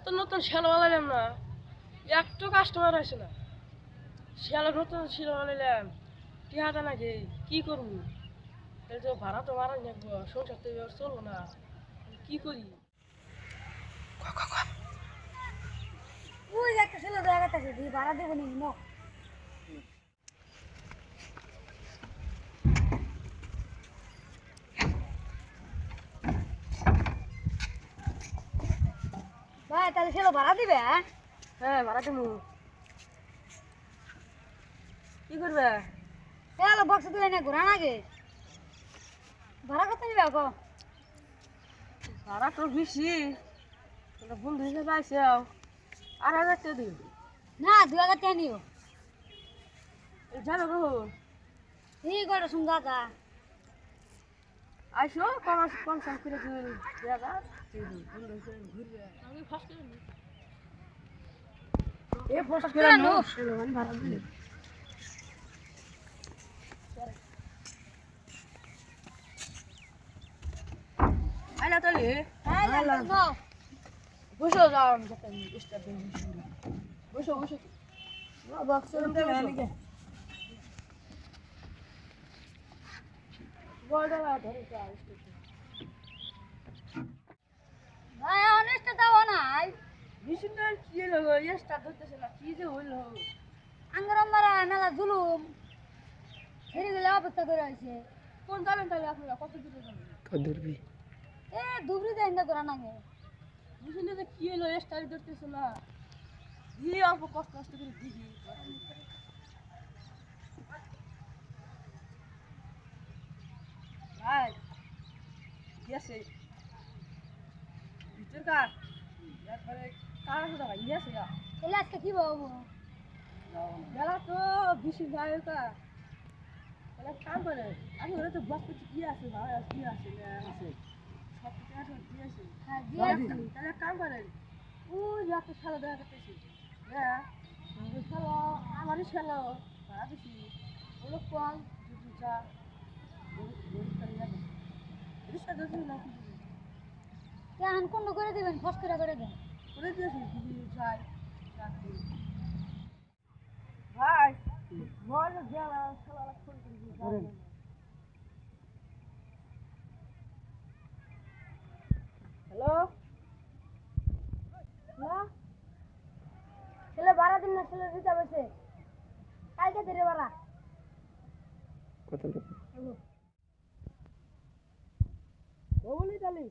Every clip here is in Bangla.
নতুন নতুন শ্যালো আনাইলাম না, একটু কাস্টমার আসে না। শ্যালো নতুন শ্যালো আনাইলাম, টিহাটা নাকি কি করবো? তাহলে তো ভাড়া তো মারা লাগবো, সংসার তো এবার চলবো না, কি করি? ওই একটা ছেলে দেখা যাচ্ছে তুই ভাড়া দেবো নি ন ভাই তাহলে ছেলে ভাড়া দিবে হ্যাঁ ভাড়া দেবো। কি করবে? হ্যালো বক্স তুলে না ঘোরা নাগে ভাড়া কত নিবে গো ভাড়া তো বেশি, বন্ধু হিসেবে আইসে 8,000 টাকা দিন। না 2,000 টাকা নিও যাবে কখন? এই গড় সুন্দর যা আইসো কম সম করে দিন, 2,000 বন্ধু হিসেবে ঘুরবে। আমি ফার্স্ট এ ফার্স্ট করে নো ভাড়া দিলে আইলা তাহলে হ্যাঁ লাগো বসো, যাও আমি যাতে স্টার্ট দিন। বসো বসো, বক্স তুলে বসো। বড় ধরে যাও স্টার্ট। ভাই অনেস্ট দাও নাই বিশুদ্ধ কি হলো, স্টার্ট হতেছে না, কি যে হইলো? আঙ্গরম মারা মেলা জুলুম ছেড়ে গেলে অপেক্ষা করে আছে কোন যাবেন তাহলে আপনারা, কত দূরে যাবেন? ধরবি এ দুবরি দেয় না ঘোরা নাগে বিশুদ্ধ যে কি হলো, স্টার্ট ধরতেছে না, দিয়ে অল্প কষ্ট কষ্ট করে দিবি। ভাই গেছে ভিতর কার একবারে কার সাথে ভাই গেছে গা। তাহলে আজকে কি বলবো বেলা তো বেশি যায় তা তাহলে কাম করে, আমি ওরা তো বস করছি কি আছে ভাই, আর কি আছে না আছে সব কিছু আছে কি আছে। হ্যাঁ দিয়েছি তাহলে কাম করেন, ওই যে একটা খেলা দেখা করতেছি, হ্যাঁ ওই খেলা আমারই খেলা ভাড়া দিছি, ওগুলো কল দুটো চা রিক্সা দিয়েছি না কেন কোন করে দিবেন ফস করে দেন করে দিয়েছি দিদি চাই ভাই বল গেলা খেলা ফোন করে হ্যালো না ছেলে ভাড়া দিন না ছেলে দিতে হবে কালকে ধরে ভাড়া কত টাকা বলি তাহলে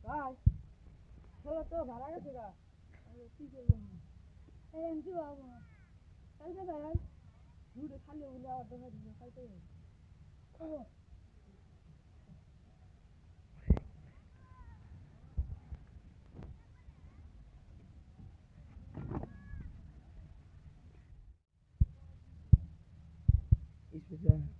ভাই খেলা তো ভাড়া গেছে গা, কি করবেন? কি বলবো কালকে ভাই দুটো খালি বলে আবার দেখা দিবে কালকে इसमें